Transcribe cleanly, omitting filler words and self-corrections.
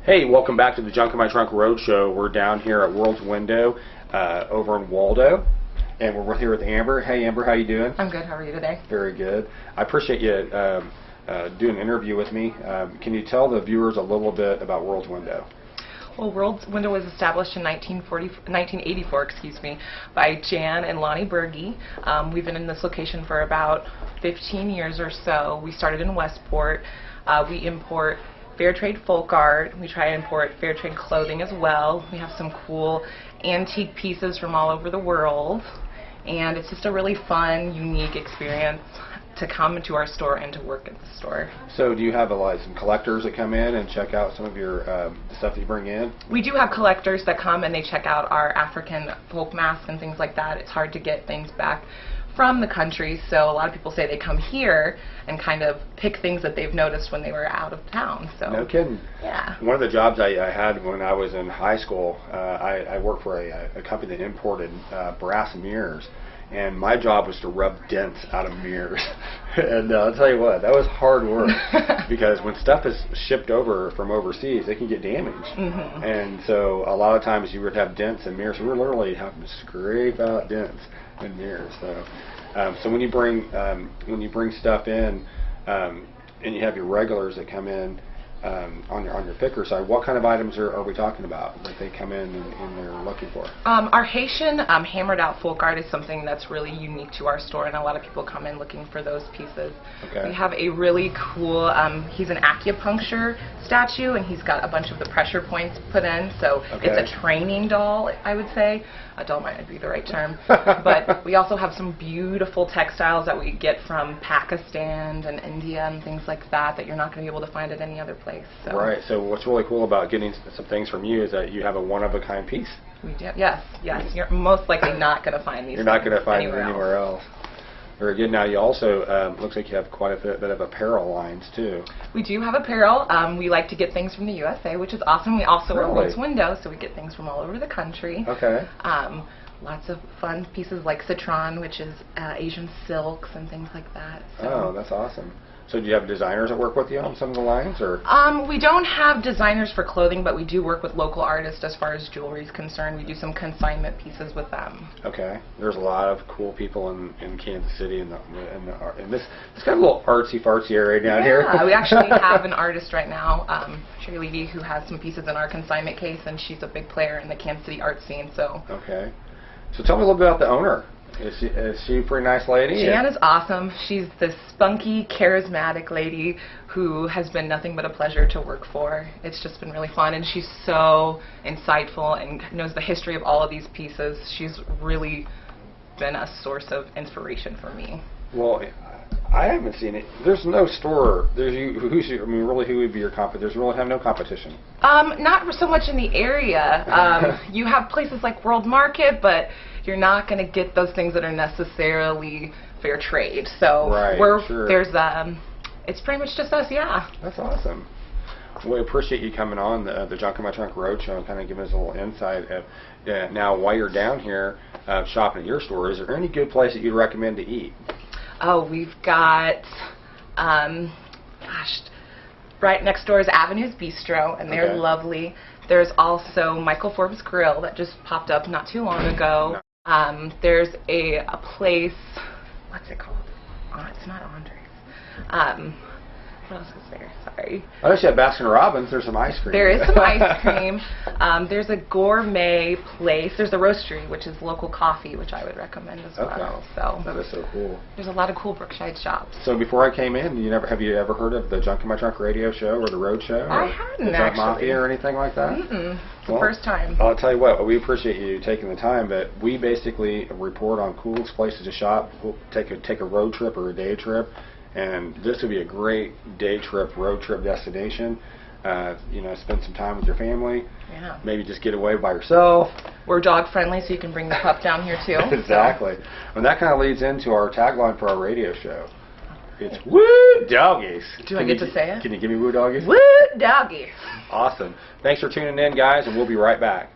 Hey, welcome back to the Junk in My Trunk Roadshow. We're down here at World's Window over in Waldo, and we're here with Amber. Hey, Amber, how you doing? I'm good. How are you today? Very good. I appreciate you doing an interview with me. Can you tell the viewers a little bit about World's Window? Well, World's Window was established in 1984, by Jan and Lonnie Berge. We've been in this location for about 15 years or so. We started in Westport. We import fair trade folk art. We try to import fair trade clothing as well. We have some cool antique pieces from all over the world, and it's just a really fun, unique experience to come into our store and to work at the store. So do you have some collectors that come in and check out some of your stuff that you bring in? We do have collectors that come and they check out our African folk masks and things like that. It's hard to get things back from the country, so a lot of people say they come here and kind of pick things that they've noticed when they were out of town. So no kidding. Yeah. One of the jobs I had when I was in high school, I worked for a company that imported brass mirrors, and my job was to rub dents out of mirrors. And I'll tell you what, that was hard work because when stuff is shipped over from overseas, it can get damaged. Mm-hmm. And so a lot of times you would have dents in mirrors. We were literally having to scrape out dents in mirrors. So when you bring stuff in and you have your regulars that come in on your picker side, what kind of items are we talking about that they come in and they're looking for? Our Haitian hammered out folk art is something that's really unique to our store, and a lot of people come in looking for those pieces. Okay. We have a really cool, he's an acupuncture statue, and he's got a bunch of the pressure points put in, so okay. It's a training doll, I would say. A doll might not be the right term. But we also have some beautiful textiles that we get from Pakistan and India and things like that you're not going to be able to find at any other place. So. Right. So what's really cool about getting some things from you is that you have a one-of-a-kind piece. We do. Yes. You're most likely not going to find these. You're not going to find anywhere them anywhere else. Very good. Now you also looks like you have quite a bit of apparel lines too. We do have apparel. We like to get things from the USA, which is awesome. We also are World's Window, so we get things from all over the country. Okay. Lots of fun pieces like citron, which is Asian silks and things like that. So. Oh, that's awesome. So do you have designers that work with you on some of the lines, or? We don't have designers for clothing, but we do work with local artists as far as jewelry is concerned. We do some consignment pieces with them. Okay. There's a lot of cool people in Kansas City in this kind of little artsy-fartsy area down here. Yeah, we actually have an artist right now, Shirley Lee, who has some pieces in our consignment case, and she's a big player in the Kansas City art scene. So. Okay. So tell me a little bit about the owner. Is she a pretty nice lady? Jan is awesome. She's this spunky, charismatic lady who has been nothing but a pleasure to work for. It's just been really fun, and she's so insightful and knows the history of all of these pieces. She's really been a source of inspiration for me. Well, I haven't seen it. There's no store. Who would be your competition? There's really have no competition. Not so much in the area. You have places like World Market, but you're not going to get those things that are necessarily fair trade. So it's pretty much just us, yeah. That's awesome. We appreciate you coming on the Junk in My Trunk Roadshow and kind of giving us a little insight. Now, while you're down here shopping at your store, is there any good place that you'd recommend to eat? Oh, we've got, right next door is Avenues Bistro, and they're lovely. There's also Michael Forbes Grill that just popped up not too long ago. There's a place, what's it called? It's not Andre's. What else is there? Sorry. I know you have Baskin Robbins. There's some ice cream. There is some ice cream. There's a gourmet place. There's the Roastery, which is local coffee, which I would recommend as well. So that is so cool. There's a lot of cool Brookshire shops. So before I came in, have you ever heard of the Junk in My Trunk radio show or the Road Show? I hadn't, the actually. Mafia or anything like that? Mm-mm. It's the first time. I'll tell you what, we appreciate you taking the time, but we basically report on coolest places to shop. We'll take a road trip or a day trip. And this would be a great day trip, road trip destination. Spend some time with your family. Yeah. Maybe just get away by yourself. We're dog friendly, so you can bring the pup down here too. Exactly. And that kind of leads into our tagline for our radio show. It's woo doggies. Do I get to say it? Can you give me woo doggies? Woo doggies. Awesome. Thanks for tuning in, guys, and we'll be right back.